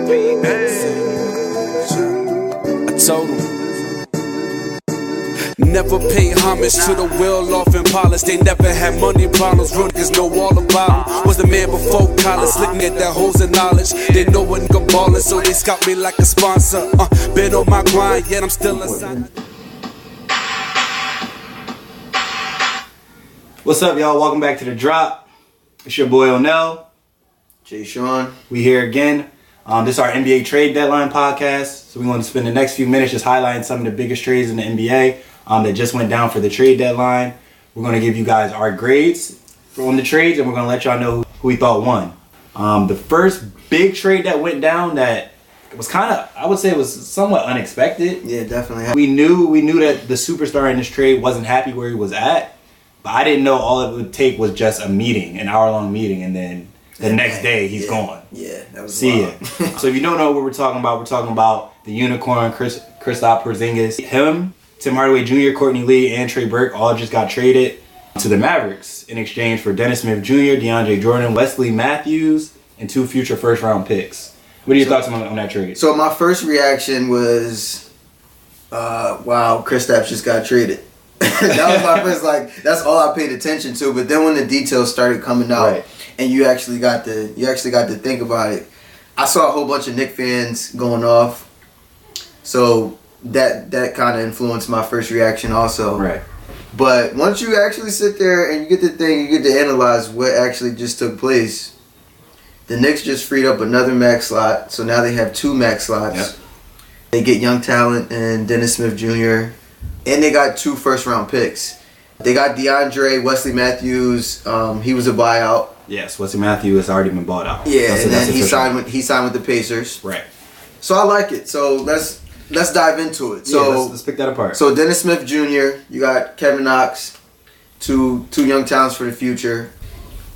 I told him. Never pay homage to the well-off and polished. They never had money problems. Real niggas know all about 'em. Was the man before college, looking at that hoes of knowledge. They know a nigga ballin', so they scout me like a sponsor. Been on my grind, yet I'm still inside. What's up, y'all? Welcome back to The Drop. It's your boy Onel. Jay Sean. We here again. This is our NBA trade deadline podcast. So we're going to spend the next few minutes just highlighting some of the biggest trades in the NBA that just went down for the trade deadline. We're going to give you guys our grades on the trades, and we're going to let y'all know who we thought won. The first big trade that went down that was kind of, I would say it was somewhat unexpected. Yeah, definitely. We knew that the superstar in this trade wasn't happy where he was at, but I didn't know all it would take was just a meeting, an hour-long meeting, and then the next day he's gone. Yeah, that was See wild. it. So if you don't know what we're talking about the unicorn, Kristaps Porzingis. Him, Tim Hardaway Jr., Courtney Lee, and Trey Burke all just got traded to the Mavericks in exchange for Dennis Smith Jr., DeAndre Jordan, Wesley Matthews, and 2 future first-round picks. What are your thoughts on that trade? So my first reaction was, wow, Kristaps just got traded. That was my first, that's all I paid attention to. But then when the details started coming out, Right. and you actually got to think about it, I saw a whole bunch of Knicks fans going off. So that kind of influenced my first reaction also. Right. But once you actually sit there and you get to analyze what actually just took place. The Knicks just freed up another max slot, so now they have 2 max slots. Yep. They get young talent and Dennis Smith Jr., and they got 2 first-round picks. They got DeAndre, Wesley Matthews. He was a buyout. Yes, Wesley Matthews has already been bought out. Yeah, That's and then he official. signed with the Pacers. Right. So I like it. So let's dive into it. So let's pick that apart. So Dennis Smith Jr., you got Kevin Knox, two young talents for the future.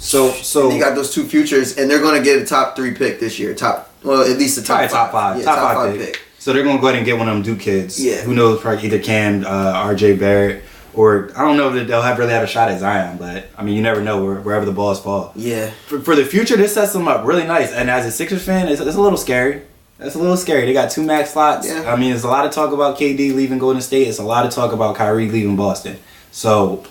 So and you got those 2 futures, and they're going to get a top 3 pick this year. At least the top 5. top 5. Yeah, top 5 pick. So they're going to go ahead and get one of them Duke kids. Yeah. Who knows, probably either Cam, RJ Barrett, or I don't know if they'll really have a shot at Zion, but I mean, you never know wherever the balls fall. Yeah. For the future, this sets them up really nice. And as a Sixers fan, it's a little scary. That's a little scary. They got 2 max slots. Yeah. I mean, there's a lot of talk about KD leaving Golden State. It's a lot of talk about Kyrie leaving Boston. So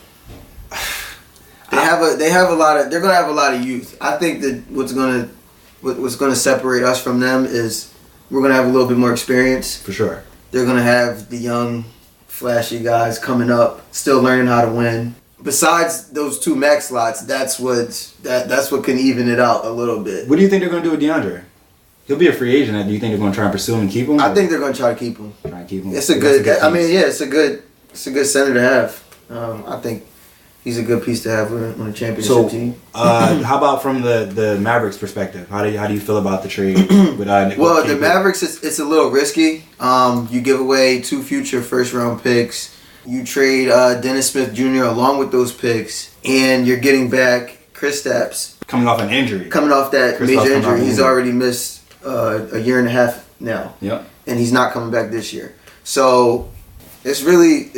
They're gonna have a lot of youth. I think that what's gonna separate us from them is we're gonna have a little bit more experience. for sure. They're gonna have the young, flashy guys coming up, still learning how to win. Besides those 2 max slots, that's what can even it out a little bit. What do you think they're going to do with DeAndre? He'll be a free agent. Do you think they're going to try and pursue him and keep him? I think they're gonna try to keep him. Try and keep him. It's a good. It's a good center to have. I think he's a good piece to have on a championship team. How about from the Mavericks perspective? How do you feel about the trade? Well, the Mavericks, it's a little risky. You give away 2 future first-round picks. You trade Dennis Smith Jr. along with those picks, and you're getting back Kristaps. coming off an injury. Coming off that Kristaps major coming off injury. an He's injury. already missed a year and a half now. Yep. And he's not coming back this year. So it's really...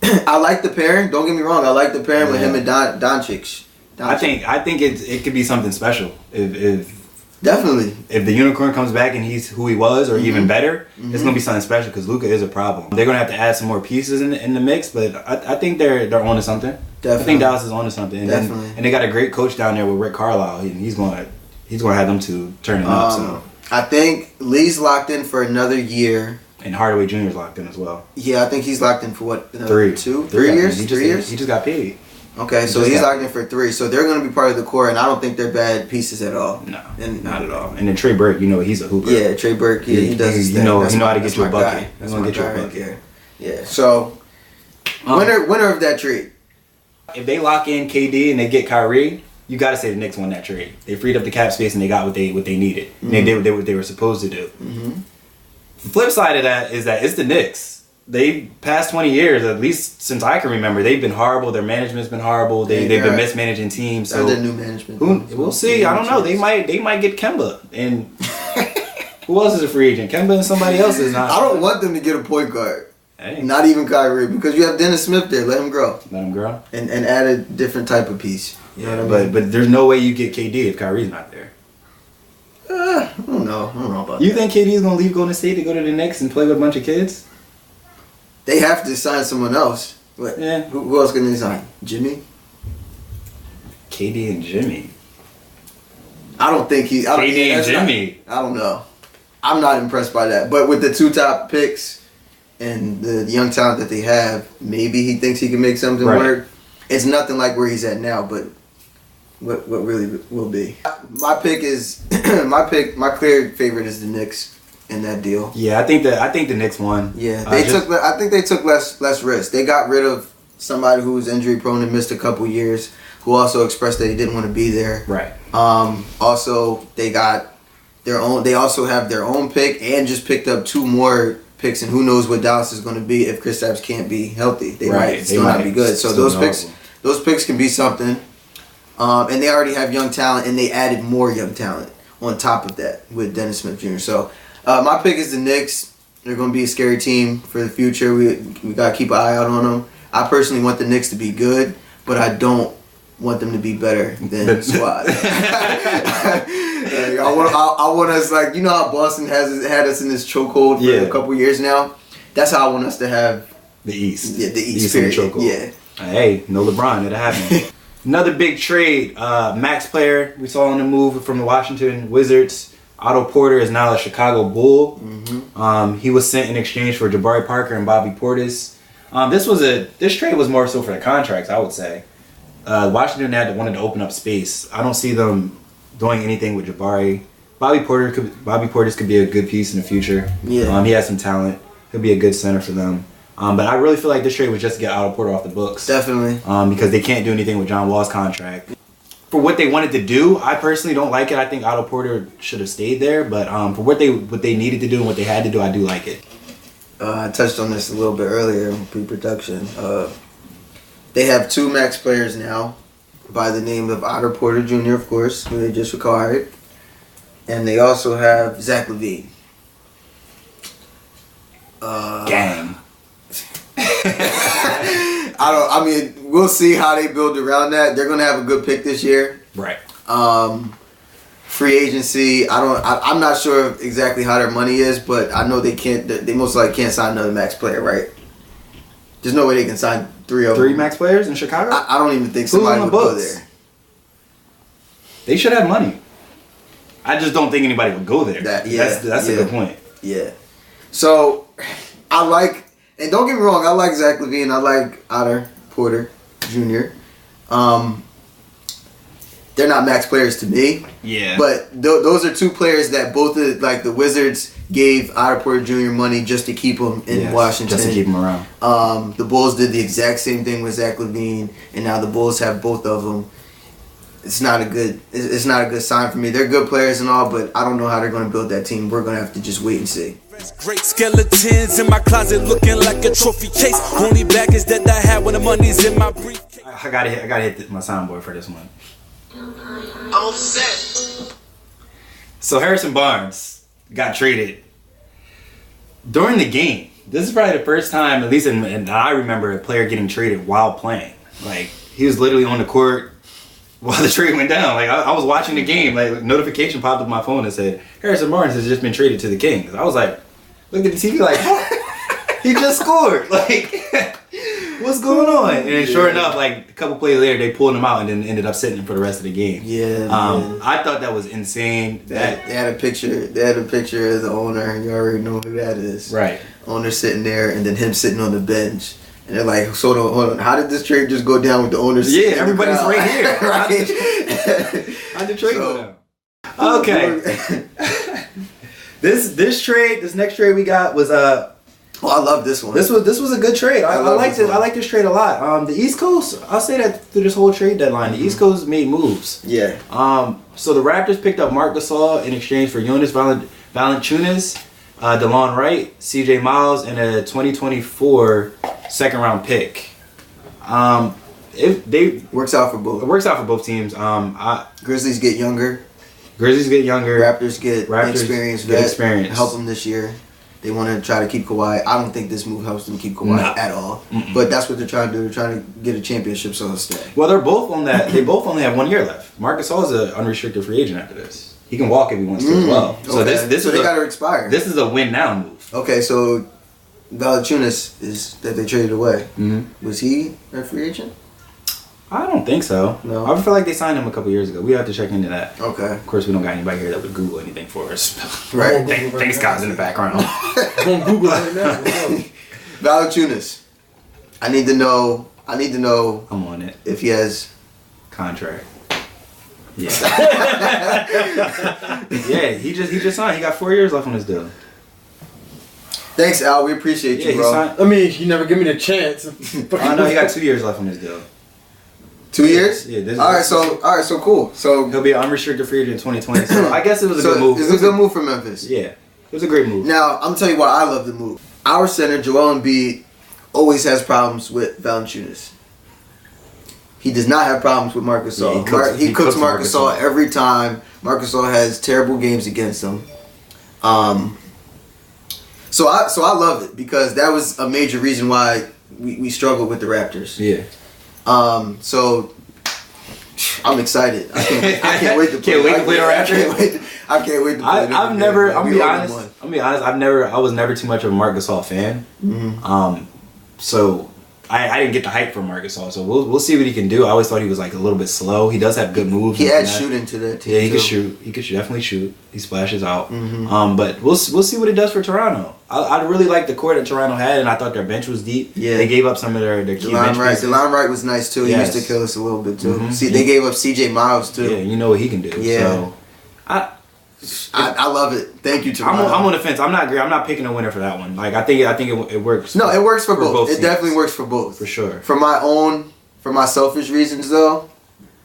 I like the pairing. Don't get me wrong. I like the pairing with him and Doncic. I think it could be something special if Definitely. If the unicorn comes back and he's who he was, or even better, it's gonna be something special because Luka is a problem. They're gonna have to add some more pieces in the mix, but I think they're onto something. Definitely. I think Dallas is onto something. And Definitely. And they got a great coach down there with Rick Carlisle. He's gonna have them two turning up. So. I think Lee's locked in for another year. And Hardaway Jr. is locked in as well. Yeah, I think he's locked in for what? 3 3 years? 3 years? He just got paid. Okay, so he's locked in for 3. So they're going to be part of the core, and I don't think they're bad pieces at all. No, and, not at all. And then Trey Burke, he's a hooper. Yeah, Trey Burke, he does his thing. He know how to That's get you a my bucket. guy. He's gonna get you a guy bucket. there. Yeah. So winner of that trade. If they lock in KD and they get Kyrie, you got to say the Knicks won that trade. They freed up the cap space and they got what they needed. And they did what they were supposed to do. Mm-hmm. The flip side of that is that it's the Knicks. They past 20 years, at least since I can remember, they've been horrible. Their management's been horrible. They've been mismanaging teams. So their new management. We'll see. I don't know. They might get Kemba. And who else is a free agent? Kemba and somebody else is not. I don't want them to get a point guard. Hey. Not even Kyrie, because you have Dennis Smith there. Let him grow. Let him grow. And add a different type of piece. You know what I mean? But there's no way you get KD if Kyrie's not there. I don't know. I don't know about You that. think KD's gonna leave Golden State to go to the Knicks and play with a bunch of kids? They have to sign someone else. What? Yeah. Who else can they sign? Jimmy? KD and Jimmy. I don't think he. I don't, KD and that's not- Jimmy. I don't know. I'm not impressed by that. But with the 2 top picks and the young talent that they have, maybe he thinks he can make something Right. work. It's nothing like where he's at now, but what really will be. My pick is my clear favorite is the Knicks in that deal. Yeah, I think the Knicks won. Yeah, I think they took less risk. They got rid of somebody who was injury prone and missed a couple years, who also expressed that he didn't want to be there. Right. Also, they got their own. They also have their own pick and just picked up 2 more picks, and who knows what Dallas is going to be if Kristaps can't be healthy. They Right. might still not be good. So Still those picks can be something. And they already have young talent, and they added more young talent on top of that with Dennis Smith Jr. So my pick is the Knicks. They're going to be a scary team for the future. We got to keep an eye out on them. I personally want the Knicks to be good, but I don't want them to be better than squad. I want us, like, you know how Boston had us in this chokehold for a couple years now? That's how I want us to have The East. the East in the period. chokehold. Yeah. Hey, no LeBron. It'll happen. Another big trade. Max player we saw on the move from the Washington Wizards. Otto Porter is now a Chicago Bull. Mm-hmm. He was sent in exchange for Jabari Parker and Bobby Portis. This trade was more so for the contracts, I would say. Washington wanted to open up space. I don't see them doing anything with Jabari. Bobby Portis could be a good piece in the future. Yeah. He has some talent. Could be a good center for them. But I really feel like this trade was just to get Otto Porter off the books. Definitely. Because they can't do anything with John Wall's contract. For what they wanted to do, I personally don't like it. I think Otto Porter should have stayed there. But for what they needed to do and what they had to do, I do like it. I touched on this a little bit earlier in pre-production. They have 2 max players now by the name of Otto Porter Jr., of course, who they just acquired. And they also have Zach LaVine. Gang. I mean, we'll see how they build around that. They're gonna have a good pick this year. Right. Free agency. I'm not sure exactly how their money is, but I know they can't. They most likely can't sign another max player, right? There's no way they can sign 3 of them. 3 max players in Chicago? I don't even think Who's somebody on the would go books? there. They should have money. I just don't think anybody would go there. That's a good point. Yeah. So I like, and don't get me wrong, I like Zach LaVine. I like Otto Porter Jr. They're not max players to me. Yeah. But those are 2 players that both the Wizards gave Otto Porter Jr. money just to keep him in Washington. Just to keep him around. The Bulls did the exact same thing with Zach LaVine, and now the Bulls have both of them. It's not a good sign for me. They're good players and all, but I don't know how they're going to build that team. We're going to have to just wait and see. Great skeletons in my closet looking like a trophy case. Only baggage that I had when the money's in my briefcase. I gotta hit my soundboard for this one. I'm upset. So Harrison Barnes got traded during the game. This is probably the first time, at least and I remember, a player getting traded while playing. Like, he was literally on the court while the trade went down. Like, I was watching the game. Like, notification popped up on my phone and said, Harrison Barnes has just been traded to the Kings. I was like, look at the TV like, he just scored. Like, what's going on? And then sure enough, like, a couple plays later, they pulled him out and then ended up sitting him for the rest of the game. Yeah. I thought that was insane. They had a picture. They had a picture of the owner. You already know who that is. Right. Owner sitting there, and then him sitting on the bench. And they're like, so hold on, how did this trade just go down with the owner sitting in the everybody's crowd? right here. Right. How'd the trade go down? Okay. This next trade we got was Oh, I love this one. This was a good trade. I liked it. I like this trade a lot. The East Coast, I'll say that through this whole trade deadline, the East Coast made moves. Yeah. So the Raptors picked up Marc Gasol in exchange for Jonas Valanciunas, DeLon Wright, CJ Miles, and a 2024 second round pick. It Works out for both. works out for both teams. Grizzlies get younger. Grizzlies get younger. Raptors get experience. Get experience. Help them this year. They want to try to keep Kawhi. I don't think this move helps them keep Kawhi No. at all. But that's what they're trying to do. They're trying to get a championship, so he'll stay. Well, they're both on that. They both only have 1 year left. Marc Gasol is an unrestricted free agent after this. He can walk if he wants to as well. So okay. this so is they got to expire. This is a win now move. Okay, so Valanciunas is that they traded away. Mm-hmm. Was he a free agent? I don't think so. No. I feel like they signed him a couple years ago. We have to check into that. Okay. Of course, we don't got anybody here that would Google anything for us. Right. Thanks, guys, in the background. I'm gonna Google it right now. Valanciunas. I need to know. I'm on it. If he has Contract. Yeah. Yeah, he just signed. He got 4 years left on his deal. Thanks, Al. We appreciate Yeah, you, he bro. signed. I mean, you never give me the chance. I know he got 2 years left on his deal. 2 years? Yeah. All right, so cool. So He'll be an unrestricted free agent in 2020. So I guess it was a good move. It's a good move for Memphis. Yeah, it was a great move. Now, I'm gonna tell you why I love the move. Our center, Joel Embiid, always has problems with Valanciunas. He does not have problems with Marc Gasol. Yeah, he cooks Marc Gasol every time. Marc Gasol has terrible games against him. So I love it because that was a major reason why we struggled with the Raptors. Yeah. So I'm excited. I can't wait to play. Can't wait to play the Raptors? I can't wait to play. I've never. I'm be honest. I was never too much of a Marc Gasol fan. Mm-hmm. So I didn't get the hype from Marc Gasol. So we'll see what he can do. I always thought he was like a little bit slow. He does have good moves. He adds shooting to that team. Yeah, he too. can shoot. He could definitely shoot. He splashes out. Mm-hmm. But we'll see what it does for Toronto. I really like the core that Toronto had, and I thought their bench was deep. Yeah. They gave up some of their key bench pieces. DeLon Wright was nice too. He Yes. used to kill us a little bit too. Mhm. See, they gave up CJ Miles too. Yeah, you know what he can do. Yeah. So I love it. Thank you, Toronto. I'm on the fence. I'm not picking a winner for that one. Like I think it works. No, it works for both. It teams. definitely works for both. For sure. For my selfish reasons though,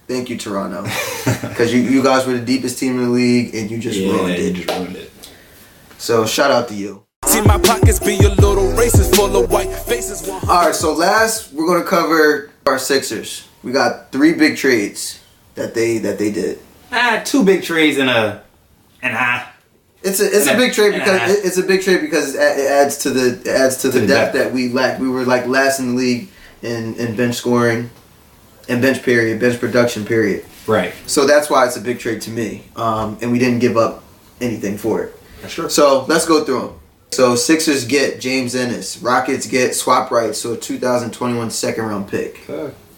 thank you, Toronto, because you guys were the deepest team in the league and you just ruined it. You just ruined it. So shout out to you. See my pockets be a little racist, full of white faces. All right, so last we're gonna cover our Sixers. We got 3 big trades that they did. 2 big trades and It's a big trade because it adds to the depth that we lack. We were like last in the league in bench scoring and bench production period. right. So that's why it's a big trade to me. And we didn't give up anything for it. That's true. So let's go through them. So Sixers get James Ennis. Rockets get swap rights, so a 2021 second round pick.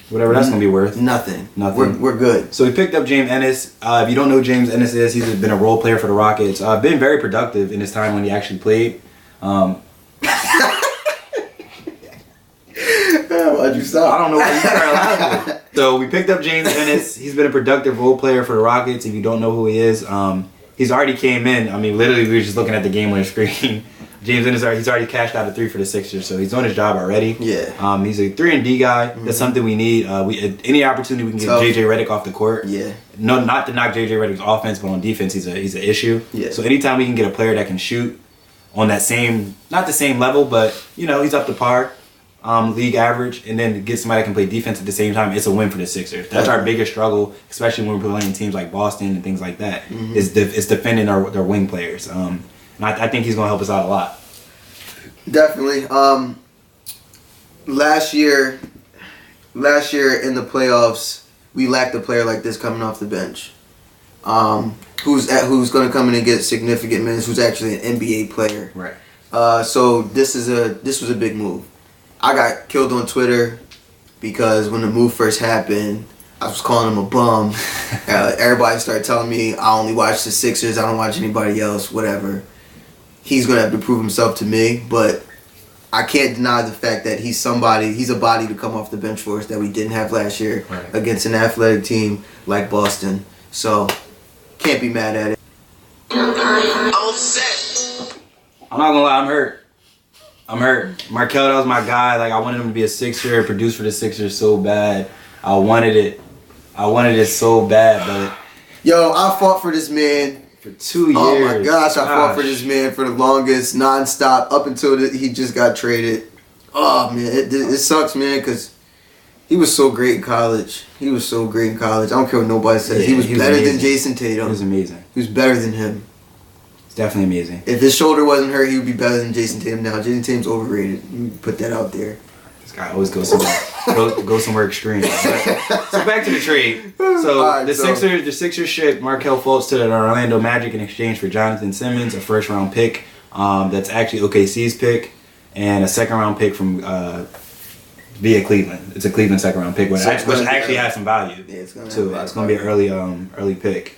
Whatever that's gonna be worth. Nothing. Nothing. We're good. So we picked up James Ennis. If you don't know who James Ennis is, he's been a role player for the Rockets. Been very productive in his time when he actually played. Why'd you stop? I don't know why you started laughing. So we picked up James Ennis. He's been a productive role player for the Rockets. If you don't know who he is, he's already came in. I mean, literally, we were just looking at the game on the screen. James Ennis, he's already cashed out a 3 for the Sixers, so he's doing his job already. Yeah. He's a 3-and-D guy. That's something we need. Any opportunity we can get Tough. JJ Redick off the court. Yeah. No, not to knock JJ Redick's offense, but on defense, he's an issue. Yeah. So anytime we can get a player that can shoot on that same, not the same level, but he's up to par, league average, and then get somebody that can play defense at the same time, it's a win for the Sixers. That's our biggest struggle, especially when we're playing teams like Boston and things like that. Is defending their wing players. And I think he's gonna help us out a lot. Definitely. Last year in the playoffs, we lacked a player like this coming off the bench. Who's going to come in and get significant minutes? Who's actually an NBA player? Right. So this was a big move. I got killed on Twitter because when the move first happened, I was calling him a bum. Everybody started telling me I only watch the Sixers. I don't watch anybody else. Whatever. He's going to have to prove himself to me, but I can't deny the fact that he's a body to come off the bench for us that we didn't have last year against an athletic team like Boston. So, can't be mad at it. I'm not gonna lie, I'm hurt. Markelle, that was my guy. Like, I wanted him to be a Sixer, produce for the Sixers so bad. I wanted it so bad, but Yo, I fought for this man. for 2 years. Oh my gosh, I fought for this man for the longest, nonstop, up until he just got traded. Oh man, it sucks, man, because he was so great in college. I don't care what nobody says. Yeah, he was better amazing. than Jason Tatum. He was amazing. He was better than him. It's definitely amazing. If his shoulder wasn't hurt, he would be better than Jason Tatum now. Jason Tatum's overrated. You put that out there. This guy always goes somewhere extreme. So back to the trade. So the Sixers shipped Markelle Fultz to the Orlando Magic in exchange for Jonathan Simmons, a first round pick. That's actually OKC's pick, and a second round pick from via Cleveland. It's a Cleveland second round pick, which actually has some value. Yeah, it's gonna be an early pick.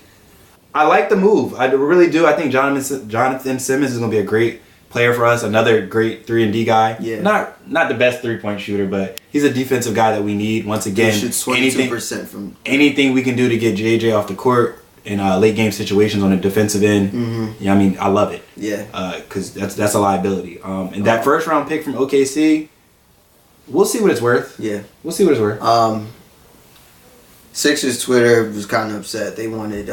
I like the move. I really do. I think Jonathan Simmons is gonna be a great player for us. Another great 3-and-D guy. Yeah. Not the best 3-point shooter, but he's a defensive guy that we need. Once again, he shoots 22% from anything we can do to get JJ off the court in late game situations on the defensive end. Mm-hmm. Yeah, I mean, I love it. Yeah. Because that's a liability. And that first round pick from OKC, we'll see what it's worth. Yeah. We'll see what it's worth. Sixers Twitter was kind of upset. They wanted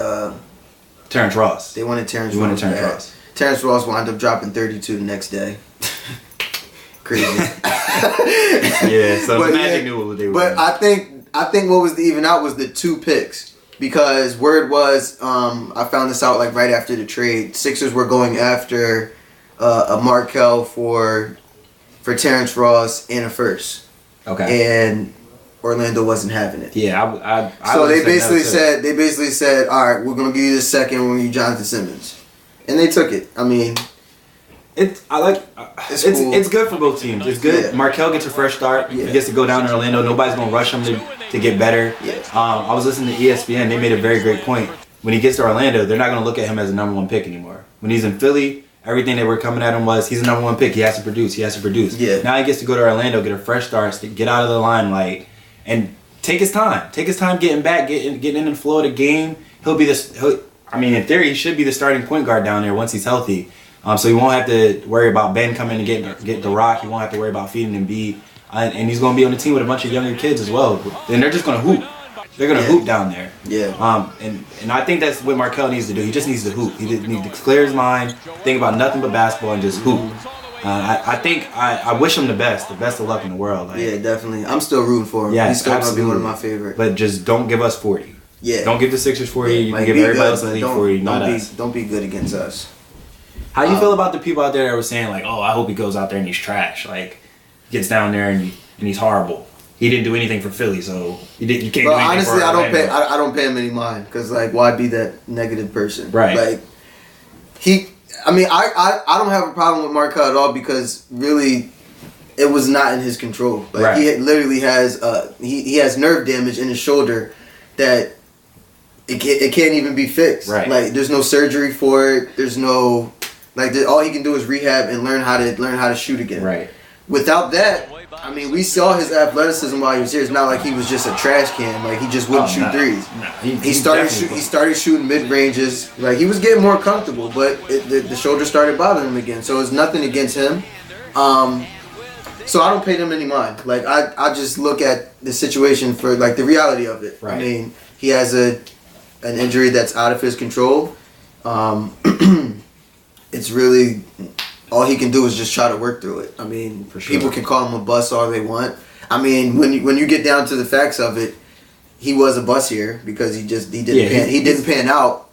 Terrence Ross. They wanted Terrence Ross. Terrence Ross wound up dropping 32 the next day. Crazy. Yeah, so the Magic knew what they were doing. But I think what was the even out was the 2 picks. Because word was, I found this out like right after the trade. Sixers were going after a Markelle for Terrence Ross and a first. Okay. And Orlando wasn't having it. Yeah, I so they basically said, all right, we're gonna give you the second, we're gonna give you Jonathan Simmons, and they took it. I mean, it's cool. It's good for both teams. It's good. Yeah. Markelle gets a fresh start. Yeah. He gets to go down to Orlando. Nobody's gonna rush him to get better. Yeah. I was listening to ESPN. They made a very great point. When he gets to Orlando, they're not gonna look at him as a number 1 pick anymore. When he's in Philly, everything they were coming at him was he's a number 1 pick. He has to produce. Yeah. Now he gets to go to Orlando, get a fresh start, get out of the limelight, and take his time. Take his time getting back, getting in the flow of the game. In theory, he should be the starting point guard down there once he's healthy. So he won't have to worry about Ben coming and get the rock. He won't have to worry about feeding Embiid. And he's going to be on the team with a bunch of younger kids as well. And they're just going to hoop. They're going to hoop down there. Yeah. And I think that's what Markelle needs to do. He just needs to hoop. He just needs to clear his mind, think about nothing but basketball, and just hoop. I wish him the best of luck in the world. Yeah, definitely. I'm still rooting for him. He's still going to be one of my favorites. But just don't give us 40. Yeah. Don't give the Sixers 40. You can give everybody else in the league 40, not us. Don't be good against us. How do you feel about the people out there that were saying, like, oh, I hope he goes out there and he's trash. Like, gets down there and he's horrible. He didn't do anything for Philly, so you can't do anything honestly, for Orlando. I don't pay him any mind. Because, like, why be that negative person? Right. Like, I don't have a problem with Markelle at all because really it was not in his control. Like right. He literally has he has nerve damage in his shoulder that it can't even be fixed. Right. Like there's no surgery for it. There's no all he can do is rehab and learn how to shoot again. Right. Without that, I mean, we saw his athleticism while he was here. It's not like he was just a trash can. Like he just wouldn't shoot threes. No. He started shooting mid ranges. Like he was getting more comfortable, but the shoulder started bothering him again. So it's nothing against him. So I don't pay them any mind. Like I just look at the situation for like the reality of it. Right. I mean, he has an injury that's out of his control. It's really all he can do is just try to work through it. I mean, for sure. People can call him a bust all they want. I mean, when you get down to the facts of it, he was a bust here because he didn't pan out.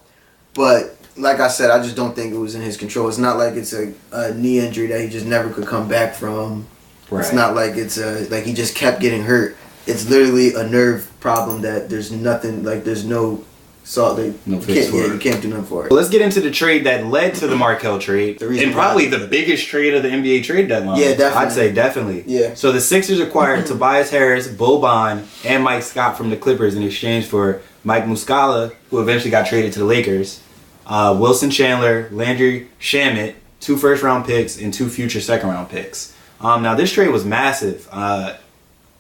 But like I said, I just don't think it was in his control. It's not like it's a knee injury that he just never could come back from. Right. It's not like it's like he just kept getting hurt. It's literally a nerve problem that there's nothing like there's no. So you can't do nothing for it. Well, let's get into the trade that led to the Markelle trade, and probably the biggest trade of the NBA trade deadline. Yeah, definitely. I'd say definitely. Yeah. So the Sixers acquired Tobias Harris, Boban, and Mike Scott from the Clippers in exchange for Mike Muscala, who eventually got traded to the Lakers, Wilson Chandler, Landry Shamet, 2 first-round picks, and 2 future second-round picks. Now this trade was massive,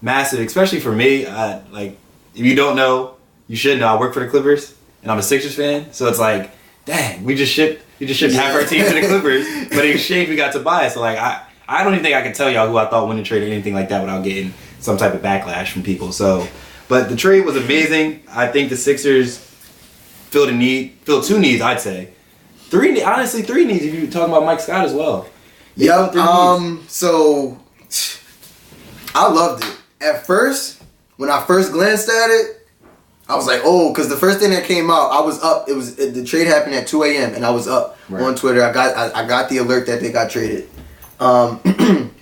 especially for me. Like if you don't know, you should know. I work for the Clippers. And I'm a Sixers fan, so it's like, dang, you just shipped half our team to the Clippers, but in exchange we got Tobias. So like, I don't even think I can tell y'all who I thought won the trade or anything like that without getting some type of backlash from people. So, but the trade was amazing. I think the Sixers filled 2 needs, I'd say. 3 needs if you're talking about Mike Scott as well. Yeah. So I loved it. At first, when I first glanced at it, I was like, oh, because the first thing that came out, I was up. The trade happened at 2 a.m. and I was up on Twitter. I got the alert that they got traded.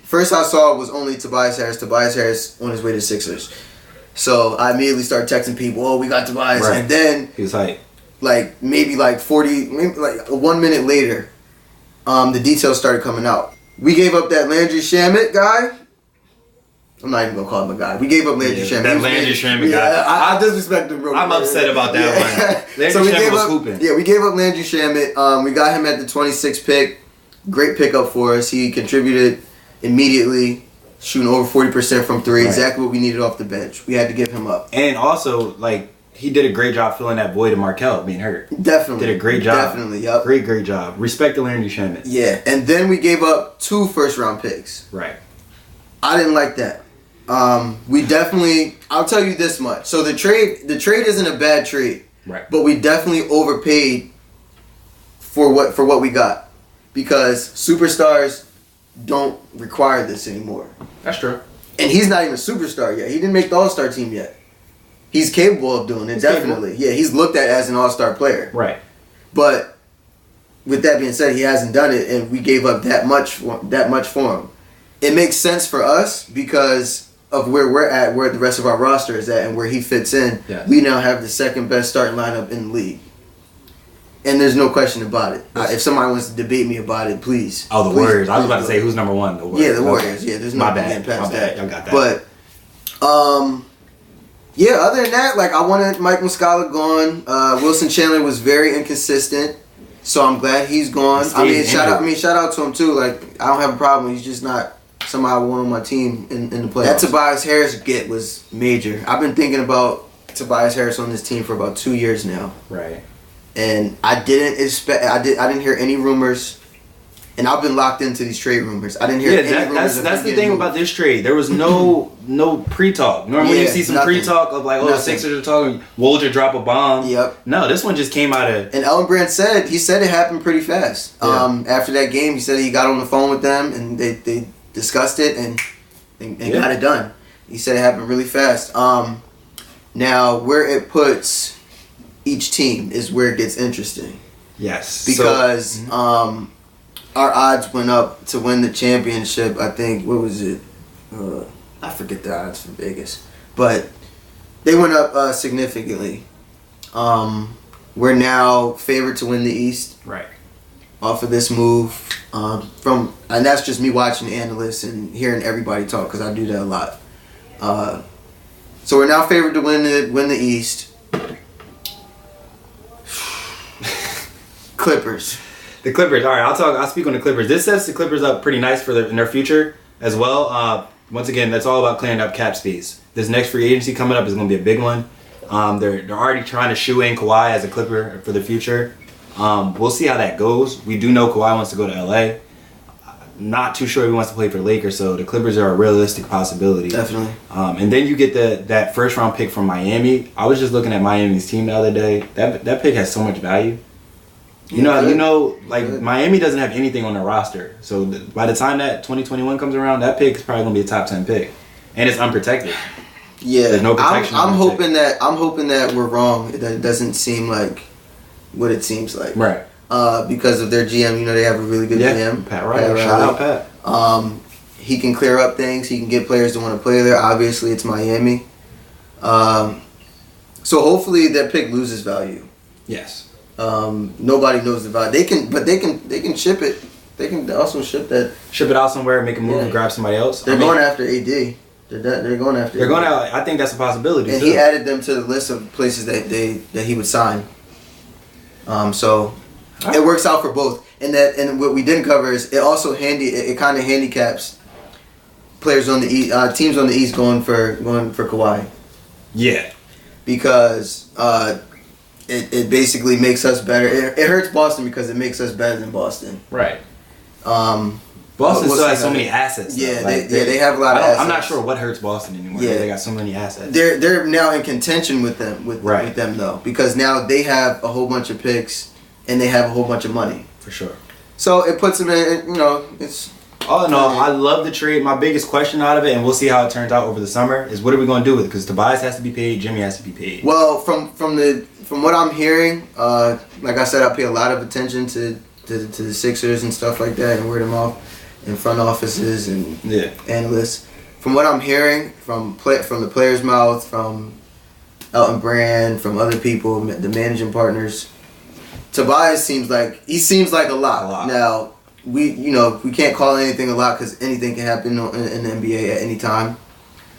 first I saw was only Tobias Harris on his way to Sixers. So I immediately started texting people, "Oh, we got Tobias," Right. and then He was hype. like maybe like 1 minute later, the details started coming out. We gave up that Landry Shamet guy. I'm not even gonna call him a guy. We gave up Landry Shamet. That He was Landry amazing. Shamet guy. Yeah, I disrespect him, bro. I'm upset about that one. Landry So we Shamet gave was up, hooping. Yeah, we gave up Landry Shamet. We got him at the 26th pick. Great pickup for us. He contributed immediately, shooting over 40% from three. Right. Exactly what we needed off the bench. We had to give him up. And also, like, he did a great job filling that void of Markel being hurt. Definitely. Did a great job. Definitely, yep. Great job. Respect to Landry Shamet. Yeah, and then we gave up 2 first-round picks. Right. I didn't like that. We definitely. I'll tell you this much. So the trade isn't a bad trade, Right. but we definitely overpaid for what we got, because superstars don't require this anymore. That's true. And he's not even a superstar yet. He didn't make the All-Star team yet. He's capable of doing it, He's definitely. Yeah, he's looked at as an All-Star player. Right. But with that being said, he hasn't done it, and we gave up that much for him. It makes sense for us because of where we're at, where the rest of our roster is at, and where he fits in. Yes. We now have the second best starting lineup in the league. And there's no question about it. If somebody wants to debate me about it, please. Oh, the Please, Warriors. I was please about to do say it. who's number one. The Warriors. Yeah, the Okay. Warriors. Yeah, there's no My bad. getting past My bad. that. Y'all got that. But, yeah, other than that, like, I wanted Mike Muscala gone. Wilson Chandler was very inconsistent, so I'm glad he's gone. He stayed Shout out to him too. Like, I don't have a problem. He's just not somebody I want on my team in the playoffs. That Tobias Harris get was major. I've been thinking about Tobias Harris on this team for about 2 years now, Right. and I didn't hear any rumors. And I've been locked into these trade rumors. I didn't hear any rumors. That's the thing about this trade. There was no pre-talk. Normally you Yeah, see some nothing. pre-talk of like, oh, the Nothing. Sixers are talking. Woj drop a bomb. Yep. No, this one just came out of. And Ellenbrand said it happened pretty fast. Yeah. After that game, he said he got on the phone with them and they discussed it and got it done. He said it happened really fast. Now where it puts each team is where it gets interesting, Yes. because our odds went up to win the championship. I think, what was it? I forget the odds for Vegas, but they went up significantly. We're now favored to win the East Right. off of this move. And that's just me watching analysts and hearing everybody talk, because I do that a lot. So we're now favored to win the East. Clippers. The Clippers. All right, I'll speak on the Clippers. This sets the Clippers up pretty nice for in their future as well. Once again, that's all about clearing up cap space. This next free agency coming up is going to be a big one. They're already trying to shoe in Kawhi as a Clipper for the future. We'll see how that goes. We do know Kawhi wants to go to LA. Not too sure if he wants to play for the Lakers, so the Clippers are a realistic possibility. Definitely. And then you get that first round pick from Miami. I was just looking at Miami's team the other day. That pick has so much value. Miami doesn't have anything on their roster. So by the time that 2021 comes around, that pick is probably gonna be a top 10 pick, and it's unprotected. Yeah, There's no protection on I'm that hoping that we're wrong. That it doesn't seem like what it seems like. Right. Because of their GM, they have a really good GM. Pat Riley. Shout out Pat. He can clear up things. He can get players to want to play there. Obviously, it's Miami. So hopefully that pick loses value. Yes. Nobody knows the value. They can ship it. They can also ship that. Ship it out somewhere, make a move, Yeah. and grab somebody else. They're going after AD. They're going after. They're AD. going out. I think that's a possibility. And too. he added them to the list of places that he would sign. So it works out for both. And what we didn't cover is it also it kind of handicaps players on the East, teams on the East going for Kawhi. Yeah. Because it basically makes us better. It hurts Boston because it makes us better than Boston. Right. Boston Boston still has so many assets. Though. Yeah, they have a lot of assets. I'm not sure what hurts Boston anymore. Yeah. They got so many assets. They're now in contention with them with them though, because now they have a whole bunch of picks and they have a whole bunch of money. For sure. So it puts them in. It's. All in all, I love the trade. My biggest question out of it, and we'll see how it turns out over the summer, is what are we going to do with it? Because Tobias has to be paid, Jimmy has to be paid. Well, from what I'm hearing, like I said, I pay a lot of attention to the Sixers and stuff like that and word of mouth. in front offices and Yeah. analysts. From what I'm hearing from the players' mouth, from Elton Brand, from other people, the managing partners, Tobias seems like a lot. A lot. Now we can't call anything a lot because anything can happen in the NBA at any time.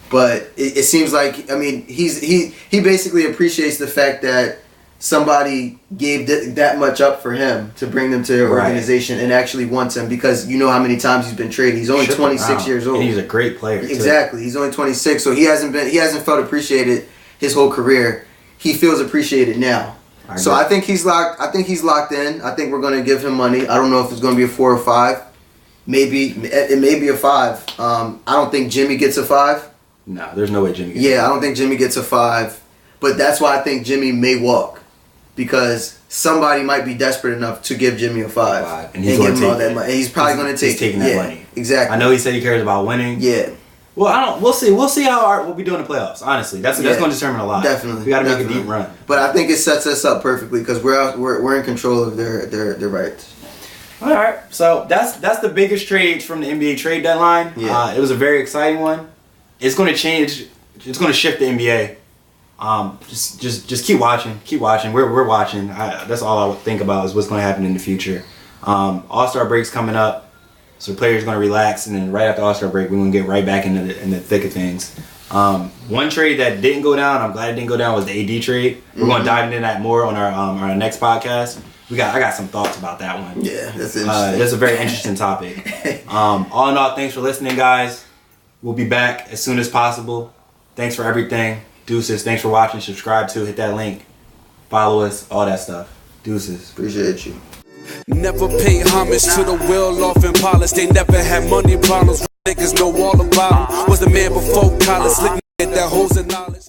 But it seems like, I mean, he basically appreciates the fact that somebody gave that much up for him to bring them to their organization and actually wants him, because you know how many times he's been traded. He's only 26 years old. And he's a great player. Exactly. He's only 26, so he hasn't felt appreciated his whole career. He feels appreciated now. So I think he's locked. I think he's locked in. I think we're going to give him money. I don't know if it's going to be a 4 or 5. Maybe it may be a 5. I don't think Jimmy gets a 5. No, there's no way Jimmy gets I don't think Jimmy gets a 5. But that's why I think Jimmy may walk, because somebody might be desperate enough to give Jimmy a 5 and he's going to take all that money. And he's probably going to take taking that money. Exactly. I know he said he cares about winning. Yeah. Well, we'll see. We'll see how we'll be doing in the playoffs. Honestly, that's going to determine a lot. Definitely. We got to make a deep run. But I think it sets us up perfectly because we're in control of their rights. All right. So that's the biggest trade from the NBA trade deadline. Yeah. It was a very exciting one. It's going to change. It's going to shift the NBA. Just keep watching. Keep watching. We're watching. That's all I would think about is what's going to happen in the future. All-Star break's coming up. So players going to relax, and then right after All-Star break, we're going to get right back in the thick of things. One trade that didn't go down, I'm glad it didn't go down, was the AD trade. We're going to dive into that more on our next podcast. I got some thoughts about that one. Yeah, that's interesting. That's a very interesting topic. All in all, thanks for listening, guys. We'll be back as soon as possible. Thanks for everything. Deuces. Thanks for watching. Subscribe to. Hit that link. Follow us. All that stuff. Deuces. Appreciate you. Never pay homage to the well-off and polished. They never had money problems. Niggas know all about 'em. Was the man before college, looking at that hoes of knowledge.